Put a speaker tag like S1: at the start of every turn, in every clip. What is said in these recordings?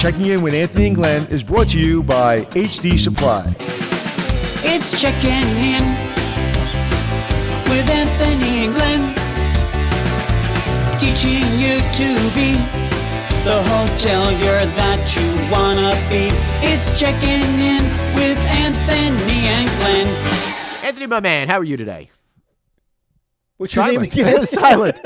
S1: Checking In with Anthony and Glenn is brought to you by HD Supply.
S2: It's Checking In with Anthony and Glenn, teaching you to be the hotelier that you wanna be. It's Checking In with Anthony and Glenn.
S3: Anthony, my man, how are you today?
S1: What's your name again?
S3: Silent.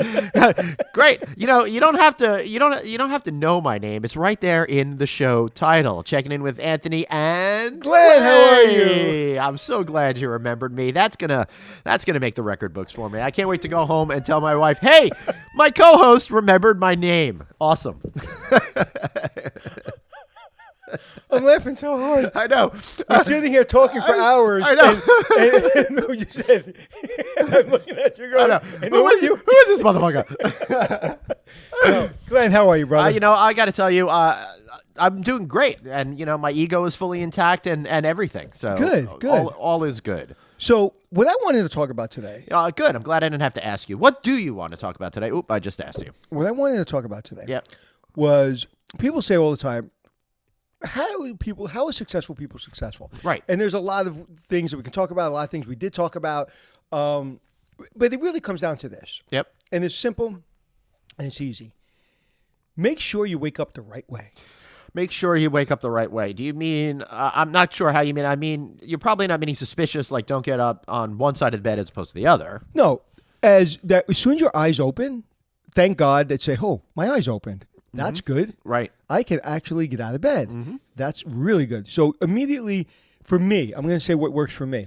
S3: Great. You don't have to know my name. It's right there in the show title. Checking In with Anthony and
S1: Glenn, how are you?
S3: I'm so glad you remembered me. That's gonna make the record books for me. I can't wait to go home and tell my wife, hey, my co-host remembered my name. Awesome.
S1: I'm laughing so hard.
S3: I know.
S1: We're sitting here talking for hours.
S3: I know.
S1: And you said, I'm looking at you going,
S3: I know. Who is this motherfucker?
S1: Glenn, how are you, brother?
S3: I got to tell you, I'm doing great. And, my ego is fully intact and everything. So
S1: Good.
S3: All is good.
S1: So what I wanted to talk about today.
S3: Good. I'm glad I didn't have to ask you. What do you want to talk about today? Oop, I just asked you.
S1: What I wanted to talk about today.
S3: Yep.
S1: Was people say all the time, how are successful people successful?
S3: Right.
S1: And there's a lot of things that we can talk about, a lot of things we did talk about. But it really comes down to this.
S3: Yep.
S1: And it's simple and it's easy. Make sure you wake up the right way.
S3: Make sure you wake up the right way. Do you mean, I'm not sure how you mean. I mean, you're probably not meaning suspicious, like don't get up on one side of the bed as opposed to the other.
S1: No. As soon as your eyes open, thank God that say, oh, my eyes opened. That's good.
S3: Right.
S1: I can actually get out of bed. That's really good. So immediately, for me, I'm going to say what works for me.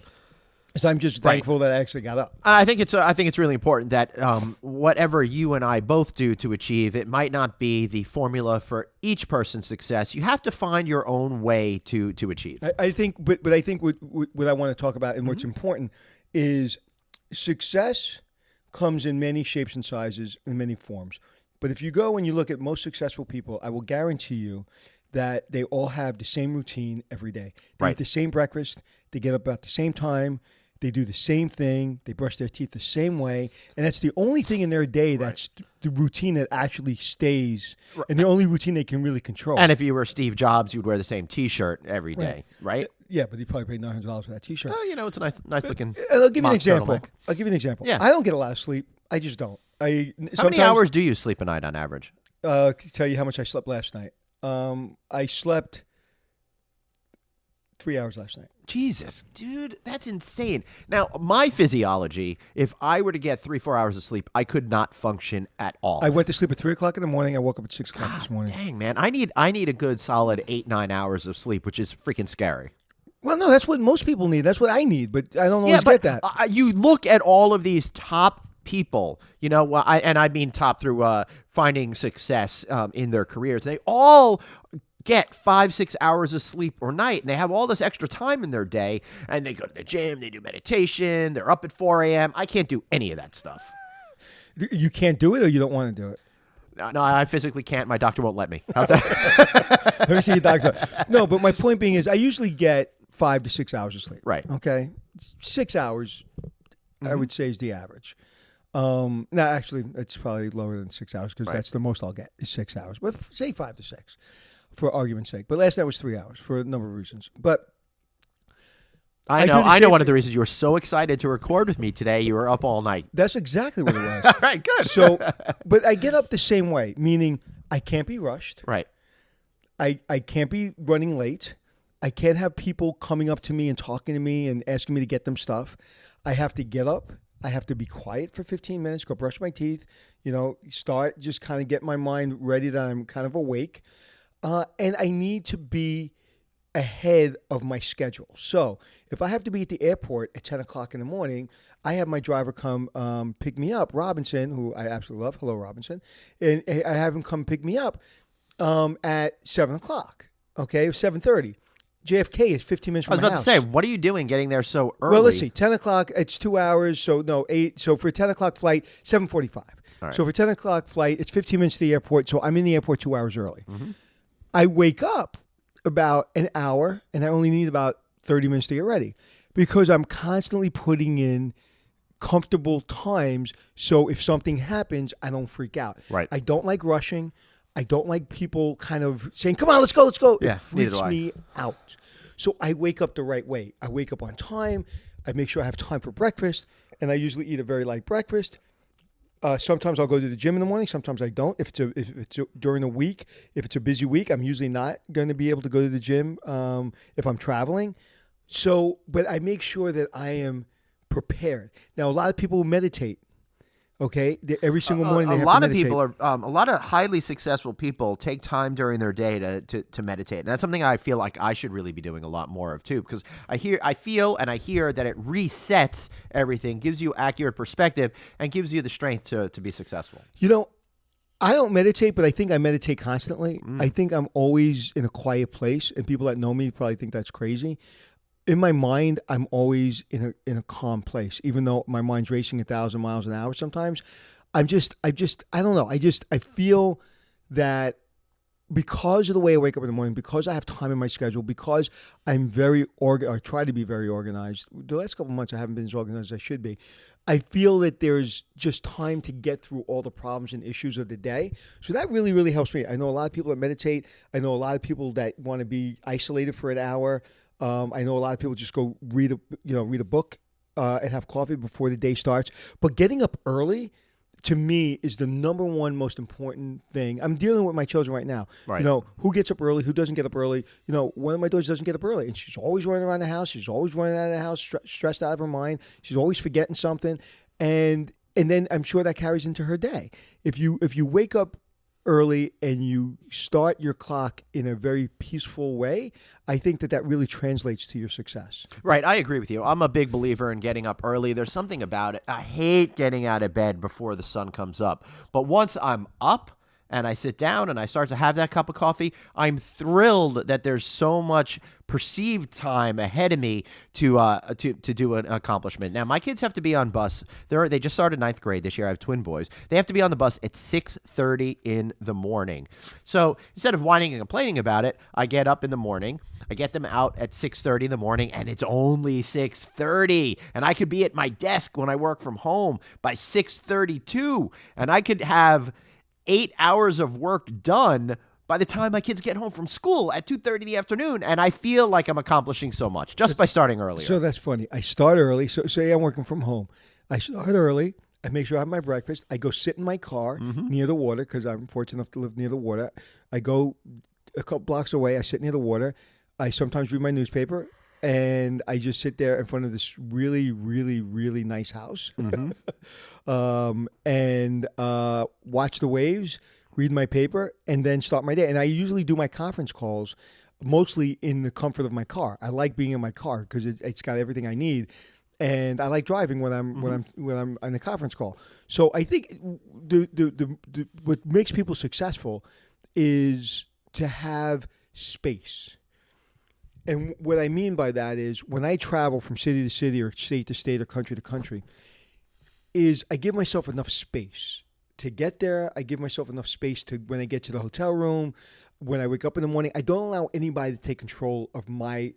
S1: Is I'm just thankful that I actually got up.
S3: I think it's really important that whatever you and I both do to achieve, it might not be the formula for each person's success. You have to find your own way to achieve.
S1: I think, but I think what I want to talk about and what's important is success comes in many shapes and sizes in many forms. But if you go and you look at most successful people, I will guarantee you that they all have the same routine every day. They eat the same breakfast. They get up about the same time. They do the same thing. They brush their teeth the same way. And that's the only thing in their day that's the routine that actually stays and the only routine they can really control.
S3: And if you were Steve Jobs, you'd wear the same T-shirt every day, right?
S1: Yeah, but he probably paid $900 for that T-shirt.
S3: Oh, it's a nice looking.
S1: I'll give you an example.
S3: Turtleneck. Yeah.
S1: I don't get a lot of sleep. I just don't.
S3: How many hours do you sleep a night on average?
S1: Can tell you how much I slept last night. I slept 3 hours last night.
S3: Jesus, dude, that's insane. Now, my physiology, if I were to get 3-4 hours of sleep, I could not function at all.
S1: I went to sleep at 3 o'clock in the morning. I woke up at 6 o'clock this morning.
S3: Dang, man. I need a good solid 8-9 hours of sleep, which is freaking scary.
S1: Well, no, that's what most people need. That's what I need, but I don't always get that.
S3: You look at all of these top people, I mean top through finding success in their careers. They all get 5-6 hours of sleep or night, and they have all this extra time in their day, and they go to the gym, they do meditation, they're up at 4 a.m. I can't do any of that stuff.
S1: You can't do it, or you don't want to do it?
S3: No, I physically can't. My doctor won't let me. How's that?
S1: Let me see your doctor. No, but my point being is I usually get 5 to 6 hours of sleep.
S3: Right.
S1: Okay? 6 hours, I would say, is the average. No, actually, it's probably lower than 6 hours because that's the most I'll get is 6 hours. But say 5 to 6 for argument's sake. But last night was 3 hours for a number of reasons. But
S3: I know one of the reasons you were so excited to record with me today. You were up all night.
S1: That's exactly what it was.
S3: All right, good.
S1: So, but I get up the same way, meaning I can't be rushed.
S3: Right.
S1: I can't be running late. I can't have people coming up to me and talking to me and asking me to get them stuff. I have to get up. I have to be quiet for 15 minutes, go brush my teeth, start, just kind of get my mind ready that I'm kind of awake. And I need to be ahead of my schedule. So if I have to be at the airport at 10 o'clock in the morning, I have my driver come pick me up, Robinson, who I absolutely love. Hello, Robinson. And I have him come pick me up at 7 o'clock, okay, 7:30. JFK is 15 minutes from my house.
S3: I was about to say, what are you doing getting there so early?
S1: Well, let's see. 10 o'clock, it's 2 hours. So, no, 8. So, for a 10 o'clock flight, 7:45. Right. So, for a 10 o'clock flight, it's 15 minutes to the airport. So, I'm in the airport 2 hours early. Mm-hmm. I wake up about an hour, and I only need about 30 minutes to get ready because I'm constantly putting in comfortable times so if something happens, I don't freak out.
S3: Right.
S1: I don't like rushing. I don't like people kind of saying, "Come on, let's go, let's go."
S3: Yeah,
S1: It
S3: neither
S1: freaks
S3: do I.
S1: me out. So I wake up the right way. I wake up on time. I make sure I have time for breakfast, and I usually eat a very light breakfast. Sometimes I'll go to the gym in the morning. Sometimes I don't. If it's during the week, if it's a busy week, I'm usually not going to be able to go to the gym if I'm traveling. So, but I make sure that I am prepared. Now, a lot of people meditate. Okay, every single morning they
S3: A
S1: have
S3: lot
S1: to
S3: of
S1: meditate.
S3: people are a lot of highly successful people take time during their day to meditate, and that's something I feel like I should really be doing a lot more of too, because I feel and I hear that it resets everything, gives you accurate perspective, and gives you the strength to be successful.
S1: You know, I don't meditate, but I think I meditate constantly. I think I'm always in a quiet place, and people that know me probably think that's crazy. In my mind, I'm always in a calm place, even though my mind's racing 1,000 miles an hour. Sometimes, I don't know. I feel that because of the way I wake up in the morning, because I have time in my schedule, because I'm very or try to be very organized. The last couple of months, I haven't been as organized as I should be. I feel that there's just time to get through all the problems and issues of the day. So that really, really helps me. I know a lot of people that meditate. I know a lot of people that want to be isolated for an hour. I know a lot of people just go read a book and have coffee before the day starts. But getting up early, to me, is the number one most important thing. I'm dealing with my children right now.
S3: Right.
S1: You know, who gets up early, who doesn't get up early. You know, one of my daughters doesn't get up early, and she's always running around the house. She's always running out of the house, stressed out of her mind. She's always forgetting something, and then I'm sure that carries into her day. If you wake up early and you start your clock in a very peaceful way, I think that really translates to your success.
S3: Right, I agree with you. I'm a big believer in getting up early. There's something about it. I hate getting out of bed before the sun comes up. But once I'm up and I sit down and I start to have that cup of coffee, I'm thrilled that there's so much perceived time ahead of me to do an accomplishment. Now, my kids have to be on bus. They just started 9th grade this year. I have twin boys. They have to be on the bus at 6:30 in the morning. So instead of whining and complaining about it, I get up in the morning. I get them out at 6:30 in the morning, and it's only 6:30. And I could be at my desk when I work from home by 6:32, and I could have 8 hours of work done by the time my kids get home from school at 2:30 in the afternoon, and I feel like I'm accomplishing so much just by starting earlier.
S1: So that's funny. I start early. So say I'm working from home. I start early. I make sure I have my breakfast. I go sit in my car near the water because I'm fortunate enough to live near the water. I go a couple blocks away. I sit near the water. I sometimes read my newspaper, and I just sit there in front of this really, really, really nice house and watch the waves, read my paper, and then start my day. And I usually do my conference calls mostly in the comfort of my car. I like being in my car because it's got everything I need, and I like driving when I'm on the conference call. So I think the what makes people successful is to have space. And what I mean by that is when I travel from city to city or state to state or country to country, is I give myself enough space to get there. I give myself enough space to when I get to the hotel room, when I wake up in the morning. I don't allow anybody to take control of my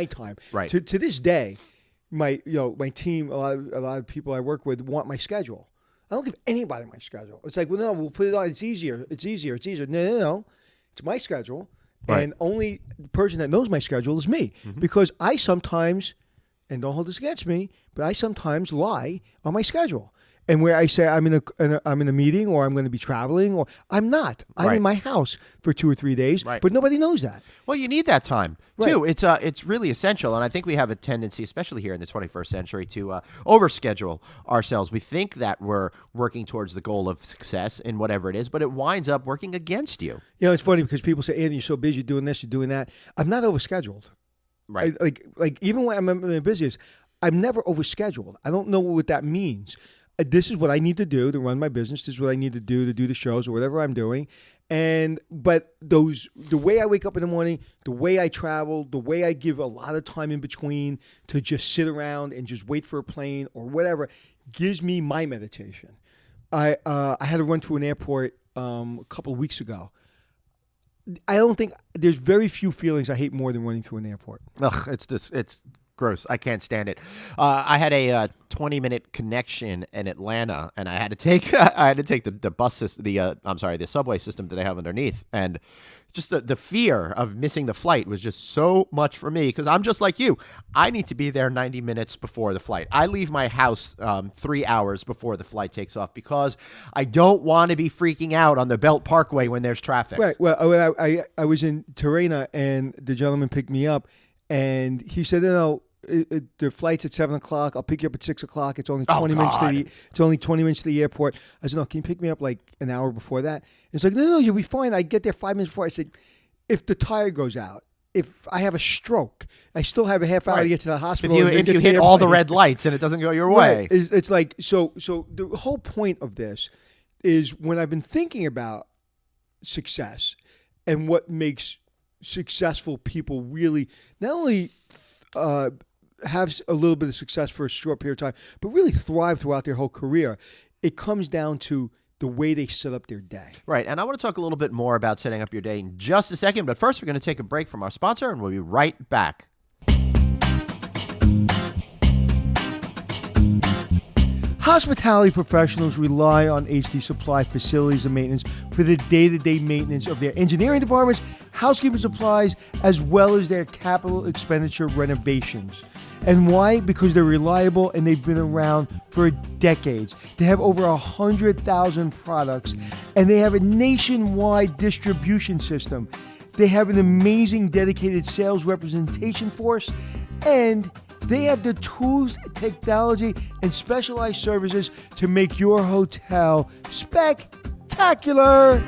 S1: time.
S3: Right.
S1: To this day, my team, a lot of people I work with want my schedule. I don't give anybody my schedule. It's like, well, no, we'll put it on. It's easier. No. It's my schedule.
S3: Right.
S1: And only the person that knows my schedule is me. Because I sometimes, and don't hold this against me, but I sometimes lie on my schedule. And where I say I'm in a meeting or I'm going to be traveling, or I'm not. I'm
S3: Right.
S1: in my house for 2 or 3 days,
S3: Right.
S1: but nobody knows that.
S3: Well, you need that time too. It's really essential, and I think we have a tendency, especially here in the 21st century, to overschedule ourselves. We think that we're working towards the goal of success in whatever it is, but it winds up working against you.
S1: You know, it's funny because people say, Andy, you're so busy, you're doing this, you're doing that. I'm not overscheduled.
S3: Right.
S1: Like even when I'm at my busiest, I'm never overscheduled. I don't know what that means. This is what I need to do to run my business. This is what I need to do the shows or whatever I'm doing. But the way I wake up in the morning, the way I travel, the way I give a lot of time in between to just sit around and just wait for a plane or whatever, gives me my meditation. I had to run through an airport a couple of weeks ago. I don't think there's very few feelings I hate more than running through an airport.
S3: Ugh, it's Gross. I can't stand it. I had a 20-minute connection in Atlanta, and I had to take the bus system, the subway system that they have underneath, and just the fear of missing the flight was just so much for me because I'm just like you. I need to be there 90 minutes before the flight. I leave my house 3 hours before the flight takes off because I don't want to be freaking out on the Belt Parkway when there's traffic.
S1: Right. Well, I was in Tirrena, and the gentleman picked me up, and he said, the flight's at 7:00. I'll pick you up at 6:00. It's only 20 minutes it's only 20 minutes to the airport. I said, no, can you pick me up like an hour before that? And it's like, no, you'll be fine. I get there 5 minutes before. I said, if the tire goes out, if I have a stroke, I still have a half hour to get to the hospital.
S3: If you hit all the red lights and it doesn't go your way.
S1: It's like, so the whole point of this is when I've been thinking about success and what makes successful people really not only have a little bit of success for a short period of time, but really thrive throughout their whole career, it comes down to the way they set up their day.
S3: Right, and I want to talk a little bit more about setting up your day in just a second, but first we're going to take a break from our sponsor, and we'll be right back.
S1: Hospitality professionals rely on HD Supply facilities and maintenance for the day-to-day maintenance of their engineering departments, housekeeping supplies, as well as their capital expenditure renovations. And why? Because they're reliable and they've been around for decades. They have over 100,000 products, and they have a nationwide distribution system. They have an amazing dedicated sales representation force, and they have the tools, technology, and specialized services to make your hotel spectacular.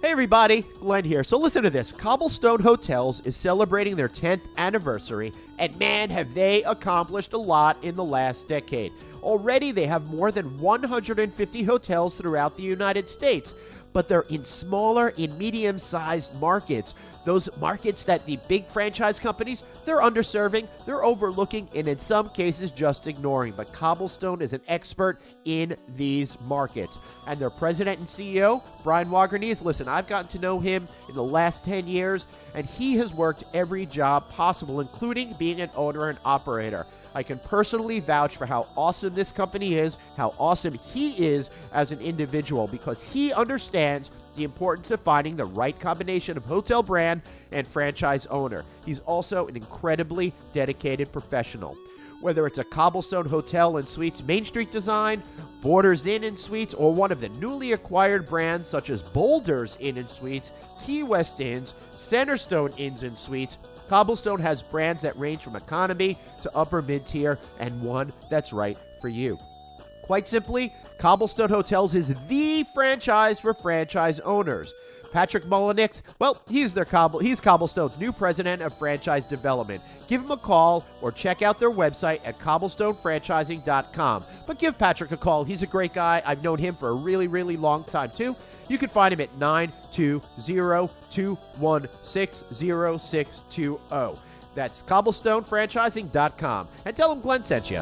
S3: Hey everybody, Glenn here. So listen to this. Cobblestone Hotels is celebrating their 10th anniversary, and man, have they accomplished a lot in the last decade. Already they have more than 150 hotels throughout the United States, but they're in smaller and medium-sized markets. Those markets that the big franchise companies, they're underserving, they're overlooking, and in some cases just ignoring. But Cobblestone is an expert in these markets. And their president and CEO, Brian Wagernes, listen, I've gotten to know him in the last 10 years, and he has worked every job possible, including being an owner and operator. I can personally vouch for how awesome this company is, how awesome he is as an individual, because he understands the importance of finding the right combination of hotel brand and franchise owner. He's also an incredibly dedicated professional. Whether it's a Cobblestone Hotel and Suites Main Street design, Borders Inn and Suites, or one of the newly acquired brands such as Boulders Inn and Suites, Key West Inns, Centerstone Inns and Suites, Cobblestone has brands that range from economy to upper mid-tier, and one that's right for you. Quite simply, Cobblestone Hotels is the franchise for franchise owners. Patrick Mullenix, well, he's Cobblestone's new president of franchise development. Give him a call or check out their website at cobblestonefranchising.com. But give Patrick a call. He's a great guy. I've known him for a really, really long time, too. You can find him at 920-216-0620. That's cobblestonefranchising.com. And tell him Glenn sent you.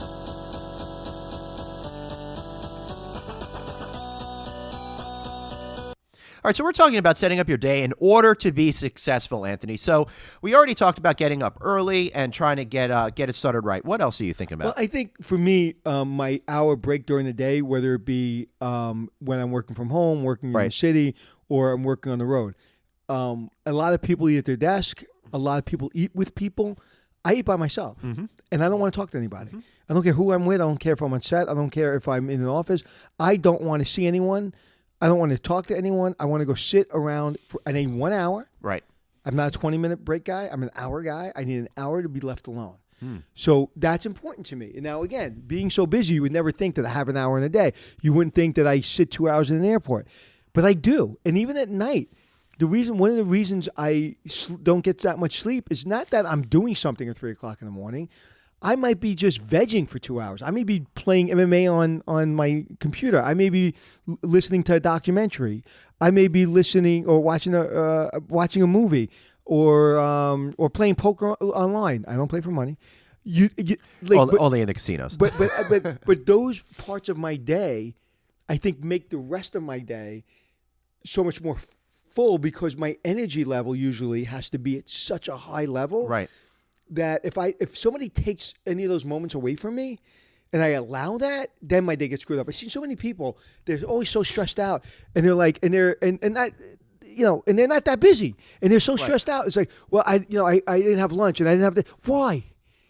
S3: All right, so we're talking about setting up your day in order to be successful, Anthony. So we already talked about getting up early and trying to get it started right. What else are you thinking about?
S1: Well, I think for me, my hour break during the day, whether it be when I'm working from home, working in the city, or I'm working on the road. A lot of people eat at their desk. A lot of people eat with people. I eat by myself, and I don't want to talk to anybody. I don't care who I'm with. I don't care if I'm on set. I don't care if I'm in an office. I don't want to see anyone. I don't want to talk to anyone. I want to go sit around for, I need 1 hour.
S3: Right.
S1: I'm not a 20-minute break guy. I'm an hour guy. I need an hour to be left alone. So that's important to me. And now, again, being so busy, you would never think that I have an hour in a day. You wouldn't think that I sit 2 hours in an airport. But I do. And even at night, one of the reasons I don't get that much sleep is not that I'm doing something at 3 o'clock in the morning. I might be just vegging for 2 hours. I may be playing MMA on my computer. I may be listening to a documentary. I may be listening or watching a movie or playing poker online. I don't play for money.
S3: Only in the casinos.
S1: But those parts of my day, I think, make the rest of my day so much more full because my energy level usually has to be at such a high level.
S3: Right.
S1: That if somebody takes any of those moments away from me and I allow that, then my day gets screwed up. I've seen so many people, they're always so stressed out and they're like, and they're not that busy and they're so stressed out. It's like, well, I didn't have lunch and I didn't have why?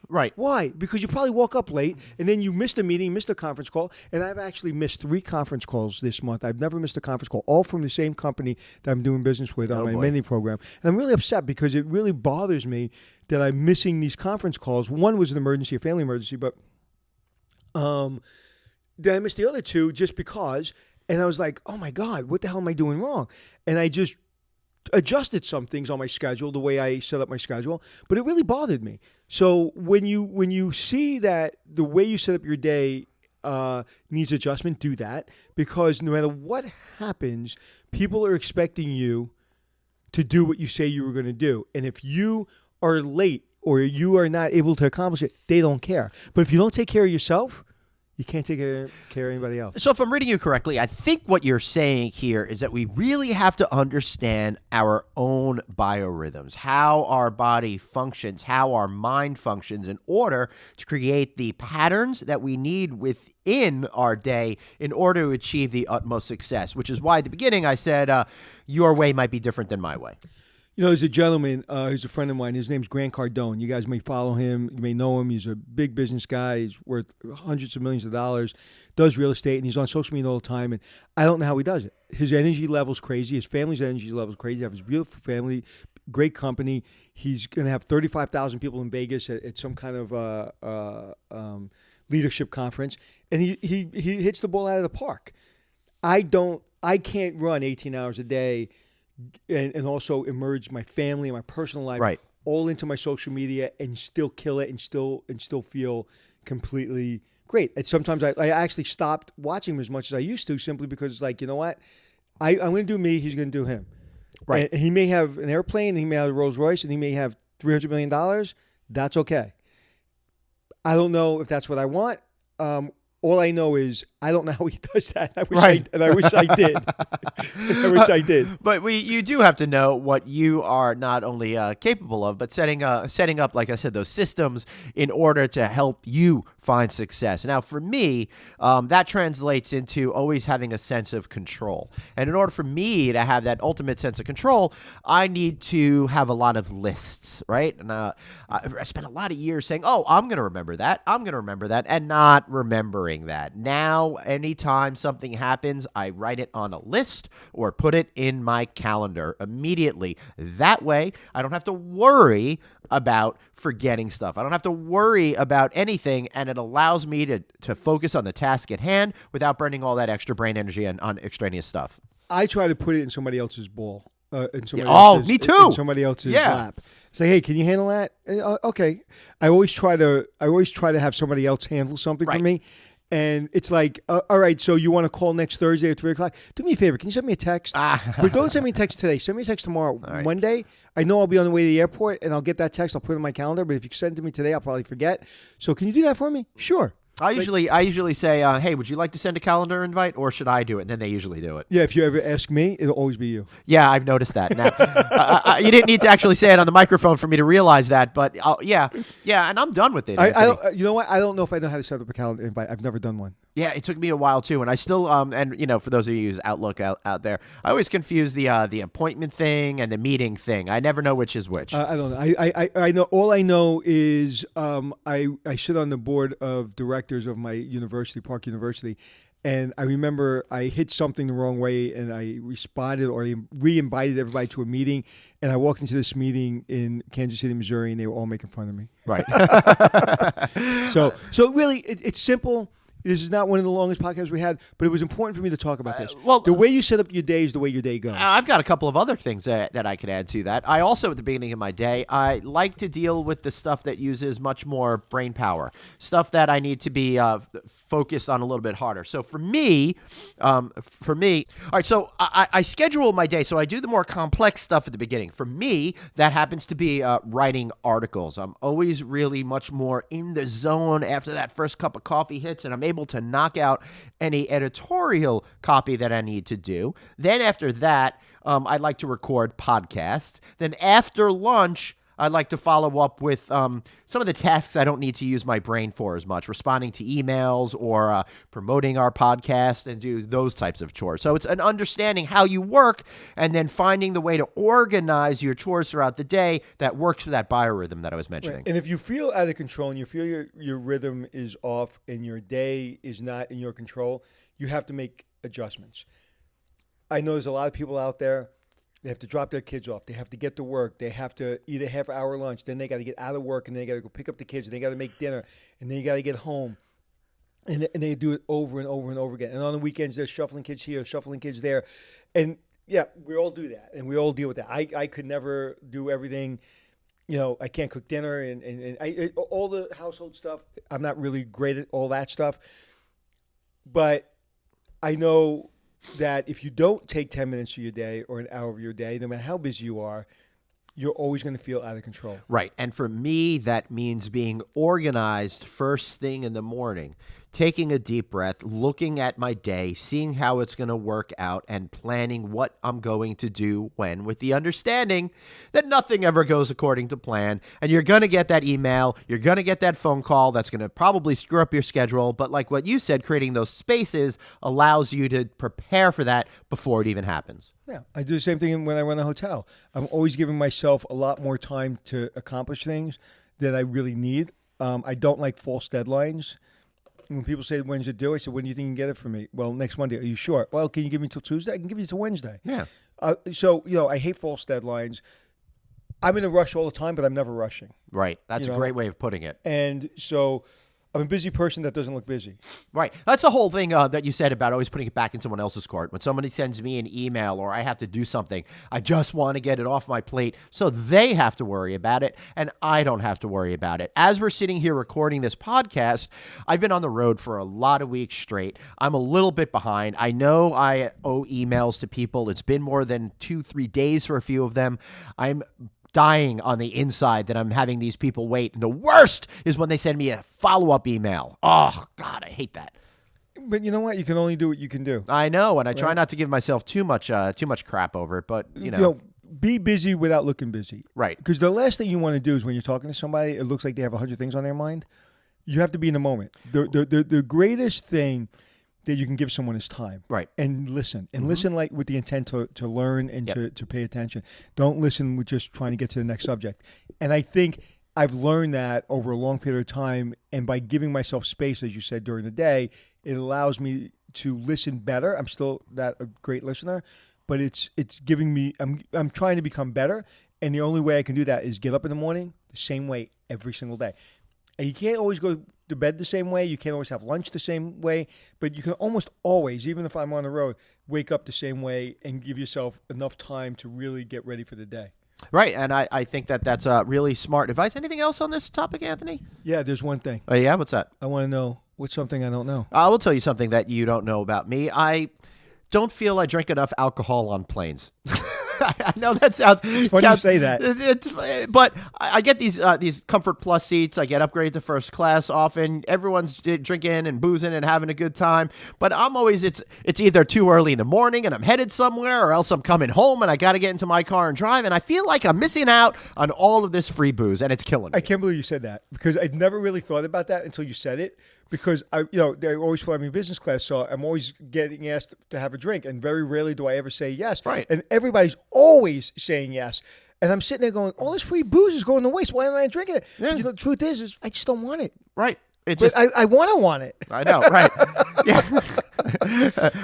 S3: Right.
S1: Why? Because you probably woke up late and then you missed a meeting, missed a conference call. And I've actually missed 3 conference calls this month. I've never missed a conference call, all from the same company that I'm doing business with on my mini program. And I'm really upset because it really bothers me that I'm missing these conference calls. One was an emergency, a family emergency, but then I missed the other 2 just because. And I was like, oh my God, what the hell am I doing wrong? And I just adjusted some things on my schedule, the way I set up my schedule, but it really bothered me. So when you see that the way you set up your day needs adjustment, do that, because no matter what happens, people are expecting you to do what you say you were going to do. And if you are late or you are not able to accomplish it, they don't care. But if you don't take care of yourself, you can't take care of anybody else.
S3: So if I'm reading you correctly, I think what you're saying here is that we really have to understand our own biorhythms, how our body functions, how our mind functions in order to create the patterns that we need within our day in order to achieve the utmost success, which is why at the beginning I said your way might be different than my way.
S1: You know, there's a gentleman who's a friend of mine. His name's Grant Cardone. You guys may follow him. You may know him. He's a big business guy. He's worth hundreds of millions of dollars, does real estate, and he's on social media all the time. And I don't know how he does it. His energy level's crazy. His family's energy level's crazy. He has his beautiful family, great company. He's going to have 35,000 people in Vegas at some kind of leadership conference. And he hits the ball out of the park. I can't run 18 hours a day and also emerge my family and my personal life all into my social media and still kill it and still feel completely great. And sometimes I actually stopped watching him as much as I used to simply because it's like, you know what? I'm going to do me. He's going to do him. Right. And he may have an airplane, and he may have a Rolls Royce, and he may have $300 million. That's okay. I don't know if that's what I want. All I know is I don't know how he does that. I wish I did. I wish I did.
S3: But you do have to know what you are not only capable of, but setting up, like I said, those systems in order to help you find success. Now, for me, that translates into always having a sense of control. And in order for me to have that ultimate sense of control, I need to have a lot of lists, right? And I spent a lot of years saying, oh, I'm going to remember that. I'm going to remember that, and not remembering that. Now, anytime something happens, I write it on a list or put it in my calendar immediately. That way, I don't have to worry about forgetting stuff. I don't have to worry about anything, and it allows me to focus on the task at hand without burning all that extra brain energy on extraneous stuff.
S1: I try to put it in somebody else's ball.
S3: Me too.
S1: In somebody else's lap. Say, hey, can you handle that? Okay. I always try to have somebody else handle something for me. And it's like, all right, so you want to call next Thursday at 3 o'clock? Do me a favor. Can you send me a text? But don't send me a text today. Send me a text tomorrow. Right. Monday, I know I'll be on the way to the airport, and I'll get that text. I'll put it in my calendar. But if you send it to me today, I'll probably forget. So can you do that for me? Sure.
S3: I usually say, hey, would you like to send a calendar invite, or should I do it? And then they usually do it.
S1: Yeah, if you ever ask me, it'll always be you.
S3: Yeah, I've noticed that. Now, you didn't need to actually say it on the microphone for me to realize that, but yeah, and I'm done with it.
S1: You know what? I don't know if I know how to set up a calendar invite. I've never done one.
S3: Yeah, it took me a while too, and I still and for those of you who use Outlook out there, I always confuse the appointment thing and the meeting thing. I never know which is which.
S1: I don't know. I know. All I know is I sit on the board of directors of my university, Park University, and I remember I hit something the wrong way, and I responded or re-invited everybody to a meeting, and I walked into this meeting in Kansas City, Missouri, and they were all making fun of me.
S3: Right.
S1: So really, it's simple. This is not one of the longest podcasts we had, but it was important for me to talk about this.
S3: Well,
S1: the way you set up your day is the way your day goes.
S3: I've got a couple of other things that I could add to that. I also, at the beginning of my day, I like to deal with the stuff that uses much more brain power, stuff that I need to be focus on a little bit harder. So for me, all right, so I schedule my day. So I do the more complex stuff at the beginning. For me, that happens to be writing articles. I'm always really much more in the zone after that first cup of coffee hits, and I'm able to knock out any editorial copy that I need to do. Then after that, I'd like to record podcasts. Then after lunch, I'd like to follow up with some of the tasks I don't need to use my brain for as much, responding to emails or promoting our podcast and do those types of chores. So it's an understanding how you work and then finding the way to organize your chores throughout the day that works for that biorhythm that I was mentioning.
S1: Right. And if you feel out of control and you feel your rhythm is off and your day is not in your control, you have to make adjustments. I know there's a lot of people out there. They have to drop their kids off. They have to get to work. They have to eat a half-hour lunch. Then they got to get out of work, and they got to go pick up the kids, and they got to make dinner, and then you got to get home. And they do it over and over and over again. And on the weekends, they're shuffling kids here, shuffling kids there. And, yeah, we all do that, and we all deal with that. I could never do everything. You know, I can't cook dinner, and all the household stuff. I'm not really great at all that stuff. But I know that if you don't take 10 minutes of your day or an hour of your day, no matter how busy you are, you're always going to feel out of control.
S3: Right. And for me, that means being organized first thing in the morning, taking a deep breath, looking at my day, seeing how it's going to work out, and planning what I'm going to do when, with the understanding that nothing ever goes according to plan. And you're going to get that email, you're going to get that phone call that's going to probably screw up your schedule. But like what you said, creating those spaces allows you to prepare for that before it even happens.
S1: Yeah, I do the same thing when I run a hotel. I'm always giving myself a lot more time to accomplish things that I really need. I don't like false deadlines. When people say, when's it due? I said, when do you think you can get it for me? Well, next Monday. Are you sure? Well, can you give me till Tuesday? I can give you till Wednesday.
S3: Yeah.
S1: So, I hate false deadlines. I'm in a rush all the time, but I'm never rushing.
S3: Right. That's a great way of putting it.
S1: And so I'm a busy person that doesn't look busy.
S3: Right. That's the whole thing that you said about always putting it back in someone else's court. When somebody sends me an email or I have to do something, I just want to get it off my plate so they have to worry about it and I don't have to worry about it. As we're sitting here recording this podcast, I've been on the road for a lot of weeks straight. I'm a little bit behind. I know I owe emails to people. It's been more than 2-3 days for a few of them. I'm dying on the inside that I'm having these people wait. And the worst is when they send me a follow-up email. Oh, God, I hate that.
S1: But you know what? You can only do what you can do.
S3: I know, and I try not to give myself too much crap over it, but,
S1: be busy without looking busy.
S3: Right.
S1: Because the last thing you want to do is when you're talking to somebody, it looks like they have 100 things on their mind. You have to be in the moment. The greatest thing that you can give someone is time.
S3: Right.
S1: And listen. And listen like with the intent to learn and to pay attention. Don't listen with just trying to get to the next subject. And I think I've learned that over a long period of time. And by giving myself space, as you said, during the day, it allows me to listen better. I'm still not a great listener, but it's giving me, I'm trying to become better. And the only way I can do that is get up in the morning the same way every single day. And you can't always go to bed the same way. You can't always have lunch the same way. But you can almost always, even if I'm on the road, wake up the same way and give yourself enough time to really get ready for the day.
S3: Right. And I think that's really smart advice. Anything else on this topic, Anthony?
S1: Yeah, there's one thing.
S3: Oh, yeah? What's that?
S1: I want to know what's something I don't know.
S3: I will tell you something that you don't know about me. I don't feel I drink enough alcohol on planes. I know that sounds.
S1: It's funny you say that.
S3: But I get these Comfort Plus seats. I get upgraded to first class often. Everyone's drinking and boozing and having a good time. But I'm always it's either too early in the morning and I'm headed somewhere, or else I'm coming home and I got to get into my car and drive. And I feel like I'm missing out on all of this free booze, and it's killing me.
S1: I can't believe you said that, because I'd never really thought about that until you said it. Because they always fly me business class, so I'm always getting asked to have a drink, and very rarely do I ever say yes.
S3: Right.
S1: And everybody's always saying yes, and I'm sitting there going, "All this free booze is going to waste. Why am I drinking it?"
S3: Yeah.
S1: The truth is I just don't want it.
S3: Right.
S1: I want it.
S3: I know. Right. Yeah.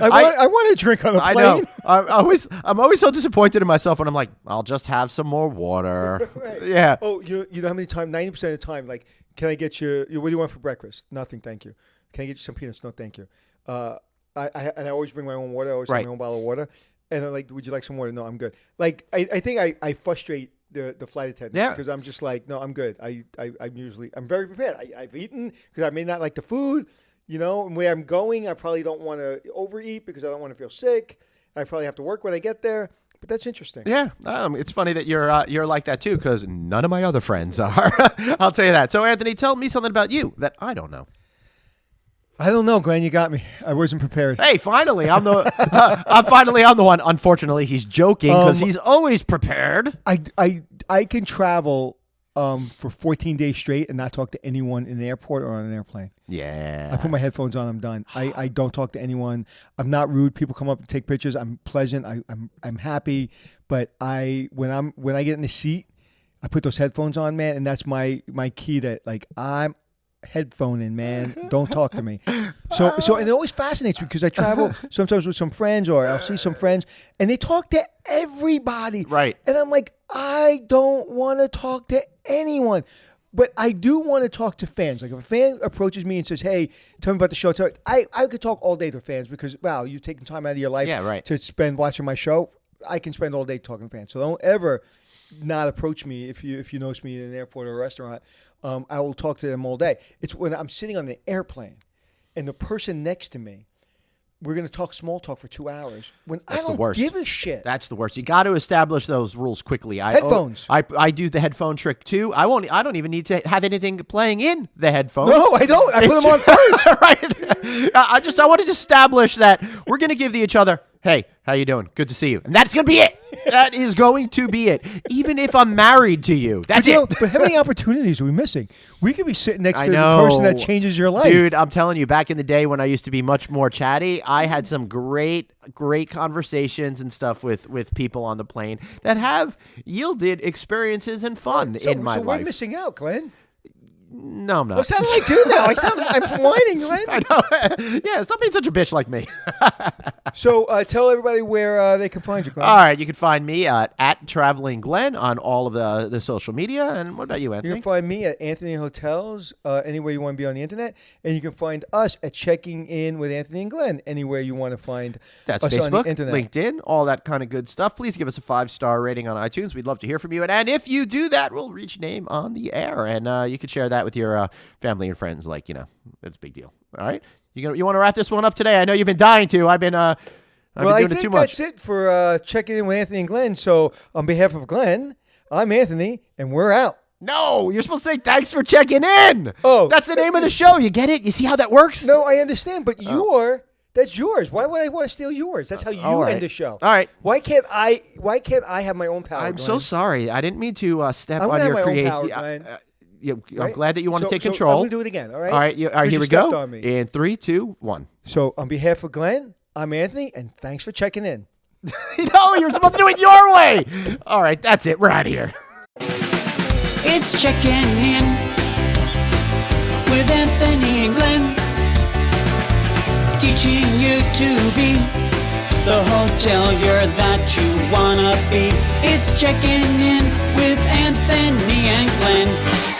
S1: I want to drink on a plane.
S3: I know. I'm always so disappointed in myself when I'm like, I'll just have some more water.
S1: Right.
S3: Yeah.
S1: Oh, you know how many times? 90% of the time, like, can I get you? What do you want for breakfast? Nothing, thank you. Can I get you some peanuts? No, thank you. I always bring my own water. I always have my own bottle of water. And I'm like, would you like some water? No, I'm good. Like, I think I frustrate the flight attendants, because I'm just like, no, I'm good. I'm very prepared. I've eaten because I may not like the food. You know, and where I'm going, I probably don't want to overeat because I don't want to feel sick. I probably have to work when I get there. But that's interesting.
S3: Yeah, it's funny that you're like that too, because none of my other friends are. I'll tell you that. So, Anthony, tell me something about you that I don't know.
S1: I don't know, Glenn. You got me. I wasn't prepared.
S3: Hey, finally, I'm the one. Unfortunately, he's joking because he's always prepared.
S1: I can travel for 14 days straight and not talk to anyone in the airport or on an airplane.
S3: Yeah.
S1: I put my headphones on. I'm done. I don't talk to anyone. I'm not rude. People come up and take pictures. I'm pleasant. I'm happy. But when I get in the seat, I put those headphones on, man, and that's my key that like I'm headphoning, man. Don't talk to me. So and it always fascinates me because I travel sometimes with some friends or I'll see some friends and they talk to everybody.
S3: Right.
S1: And I'm like, I don't want to talk to anyone. But I do want to talk to fans. Like if a fan approaches me and says, "Hey, tell me about the show," I could talk all day to fans because wow, you've taken time out of your life to spend watching my show. I can spend all day talking to fans. So don't ever not approach me if you notice me in an airport or a restaurant. I will talk to them all day. It's when I'm sitting on the airplane and the person next to me, we're going to talk small talk for 2 hours. When
S3: That's
S1: I don't
S3: the worst.
S1: give a shit.
S3: That's the worst. You got to establish those rules quickly.
S1: Headphones.
S3: I do the headphone trick too. I don't even need to have anything playing in the headphones.
S1: No, I don't. I put them on first.
S3: Right. I wanted to establish that we're going to give each other, "Hey, how you doing? Good to see you." And that's going to be it. That is going to be it. Even if I'm married to you. That's it.
S1: But how many opportunities are we missing? We could be sitting next to the
S3: know.
S1: person that changes your life.
S3: Dude, I'm telling you, back in the day when I used to be much more chatty, I had some great conversations and stuff with people on the plane that have yielded experiences and fun in my life.
S1: So we're missing out, Glenn.
S3: No, I'm not.
S1: I'm sounding like you now. I'm whining, Glenn.
S3: I know. Yeah, stop being such a bitch like me.
S1: So tell everybody where they can find you, Glenn.
S3: All right, you can find me at Traveling Glenn on all of the social media. And what about you, Anthony?
S1: You can find me at Anthony Hotels anywhere you want to be on the internet, and you can find us at Checking In with Anthony and Glenn anywhere you want to find
S3: That's
S1: us
S3: Facebook,
S1: on the internet.
S3: LinkedIn, all that kind of good stuff. Please give us a 5-star rating on iTunes. We'd love to hear from you. And if you do that, we'll reach your name on the air, and you can share that with your family and friends. Like, it's a big deal. All right, you want to wrap this one up today? I know you've been dying to. I've been doing it too much.
S1: That's it for Checking In with Anthony and Glenn. So on behalf of Glenn, I'm Anthony, and we're out.
S3: No, you're supposed to say thanks for checking in.
S1: Oh,
S3: that's the name of the show. You get it? You see how that works?
S1: No, I understand, but that's yours. Why would I want to steal yours? That's how you end the show.
S3: All right.
S1: Why can't I have my own power?
S3: I'm
S1: Glenn?
S3: so sorry. I didn't mean to step
S1: I'm
S3: on your
S1: creativity.
S3: I'm glad that you want to take control.
S1: I'm going to do it again, all right?
S3: All right, here we
S1: go.
S3: go. In 3, 2, 1.
S1: So on behalf of Glenn, I'm Anthony, and thanks for checking in.
S3: No, you're supposed to do it your way. All right, that's it. We're out of here.
S2: It's Checking In with Anthony and Glenn, teaching you to be the hotelier that you wanna be. It's Checking In with Anthony and Glenn.